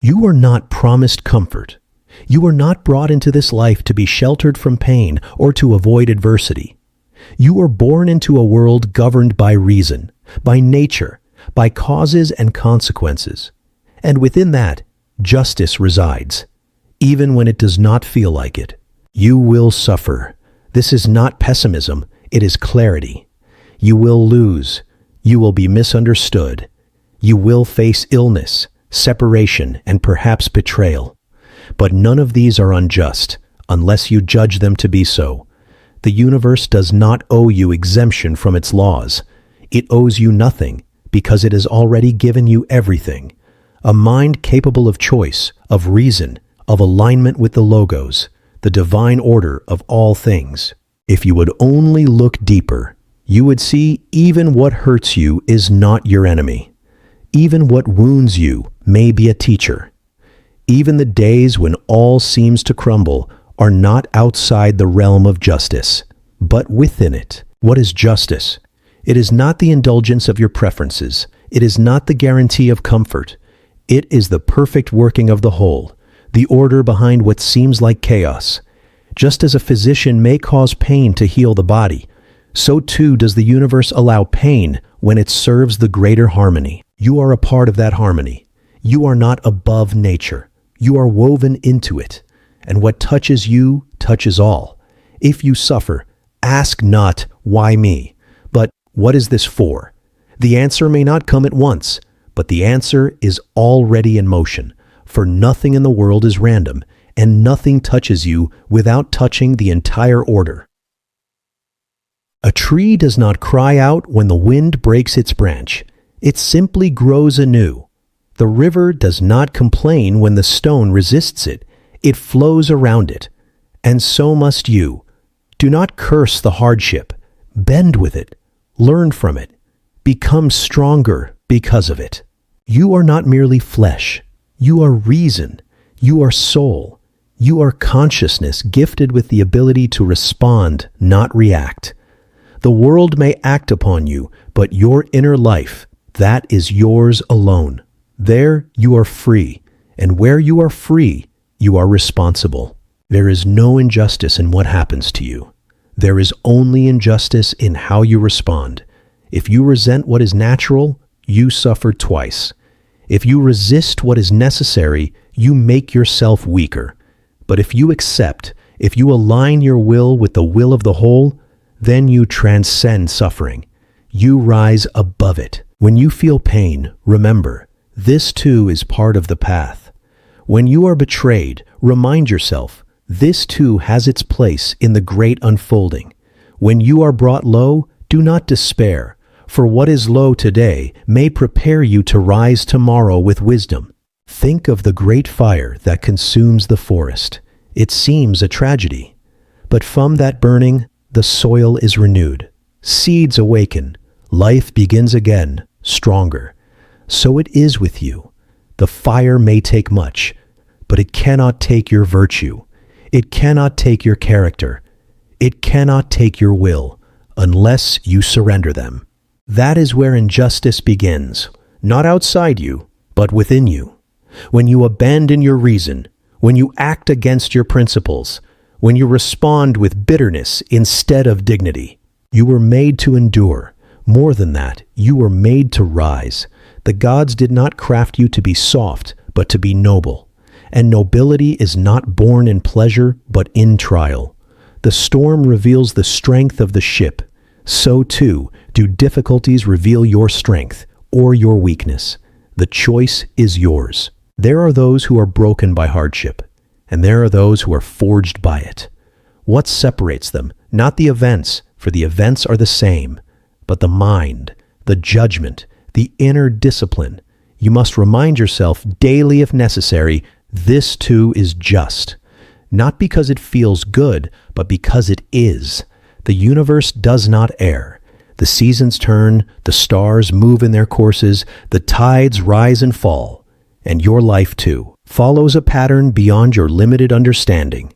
You are not promised comfort. You are not brought into this life to be sheltered from pain or to avoid adversity. You are born into a world governed by reason, by nature, by causes and consequences. And within that, justice resides, even when it does not feel like it. You will suffer. This is not pessimism, it is clarity. You will lose. You will be misunderstood. You will face illness, separation, and perhaps betrayal. But none of these are unjust, unless you judge them to be so. The universe does not owe you exemption from its laws. It owes you nothing, because it has already given you everything. A mind capable of choice, of reason, of alignment with the logos, the divine order of all things. If you would only look deeper, you would see even what hurts you is not your enemy. Even what wounds you may be a teacher. Even the days when all seems to crumble are not outside the realm of justice, but within it. What is justice? It is not the indulgence of your preferences. It is not the guarantee of comfort. It is the perfect working of the whole, the order behind what seems like chaos. Just as a physician may cause pain to heal the body, so too does the universe allow pain when it serves the greater harmony. You are a part of that harmony. You are not above nature. You are woven into it, and what touches you touches all. If you suffer, ask not, why me? But what is this for? The answer may not come at once, but the answer is already in motion, for nothing in the world is random, and nothing touches you without touching the entire order. A tree does not cry out when the wind breaks its branch. It simply grows anew. The river does not complain when the stone resists it. It flows around it. And so must you. Do not curse the hardship. Bend with it. Learn from it. Become stronger because of it. You are not merely flesh. You are reason. You are soul. You are consciousness gifted with the ability to respond, not react. The world may act upon you, but your inner life, that is yours alone. There you are free, and where you are free, you are responsible. There is no injustice in what happens to you. There is only injustice in how you respond. If you resent what is natural, you suffer twice. If you resist what is necessary, you make yourself weaker. But if you accept, if you align your will with the will of the whole, then you transcend suffering. You rise above it. When you feel pain, remember, this too is part of the path. When you are betrayed, remind yourself, this too has its place in the great unfolding. When you are brought low, do not despair, for what is low today may prepare you to rise tomorrow with wisdom. Think of the great fire that consumes the forest. It seems a tragedy, but from that burning, the soil is renewed. Seeds awaken. Life begins again, stronger. So it is with you. The fire may take much, but it cannot take your virtue. It cannot take your character. It cannot take your will, unless you surrender them. That is where injustice begins, not outside you, but within you. When you abandon your reason, when you act against your principles, when you respond with bitterness instead of dignity. You were made to endure. More than that, you were made to rise. The gods did not craft you to be soft, but to be noble. And nobility is not born in pleasure, but in trial. The storm reveals the strength of the ship. So too do difficulties reveal your strength or your weakness. The choice is yours. There are those who are broken by hardship, and there are those who are forged by it. What separates them? Not the events, for the events are the same, but the mind, the judgment, the inner discipline. You must remind yourself daily if necessary, this too is just. Not because it feels good, but because it is. The universe does not err. The seasons turn, the stars move in their courses, the tides rise and fall. And your life too follows a pattern beyond your limited understanding.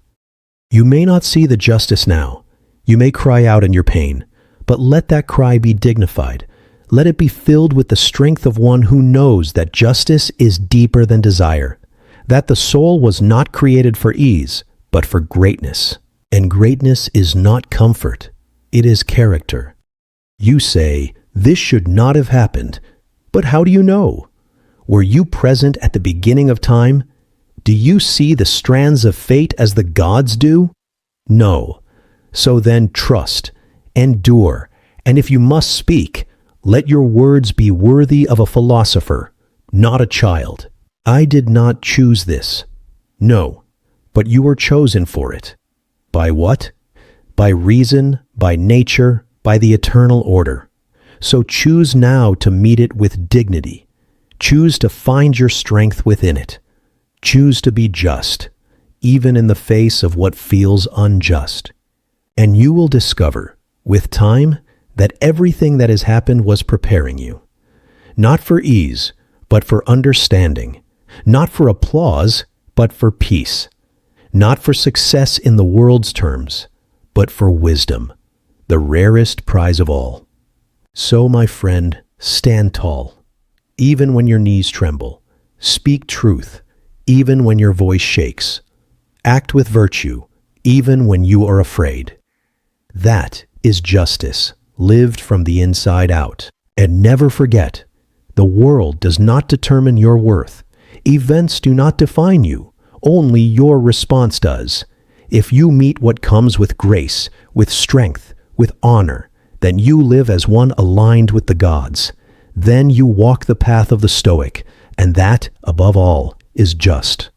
You may not see the justice now. You may cry out in your pain, but let that cry be dignified. Let it be filled with the strength of one who knows that justice is deeper than desire. that the soul was not created for ease, but for greatness. And greatness is not comfort, it is character. You say, "This should not have happened," but how do you know? Were you present at the beginning of time? Do you see the strands of fate as the gods do? No. So then trust, endure, and if you must speak, let your words be worthy of a philosopher, not a child. I did not choose this. No, but you were chosen for it. By what? By reason, by nature, by the eternal order. So choose now to meet it with dignity. Choose to find your strength within it. Choose to be just, even in the face of what feels unjust. And you will discover, with time, that everything that has happened was preparing you. Not for ease, but for understanding. Not for applause, but for peace. Not for success in the world's terms, but for wisdom, the rarest prize of all. So, my friend, stand tall, even when your knees tremble. Speak truth, even when your voice shakes. Act with virtue, even when you are afraid. That is justice, lived from the inside out. And never forget, the world does not determine your worth. Events do not define you. Only your response does. If you meet what comes with grace, with strength, with honor, then you live as one aligned with the gods. Then you walk the path of the Stoic, and that, above all, is just.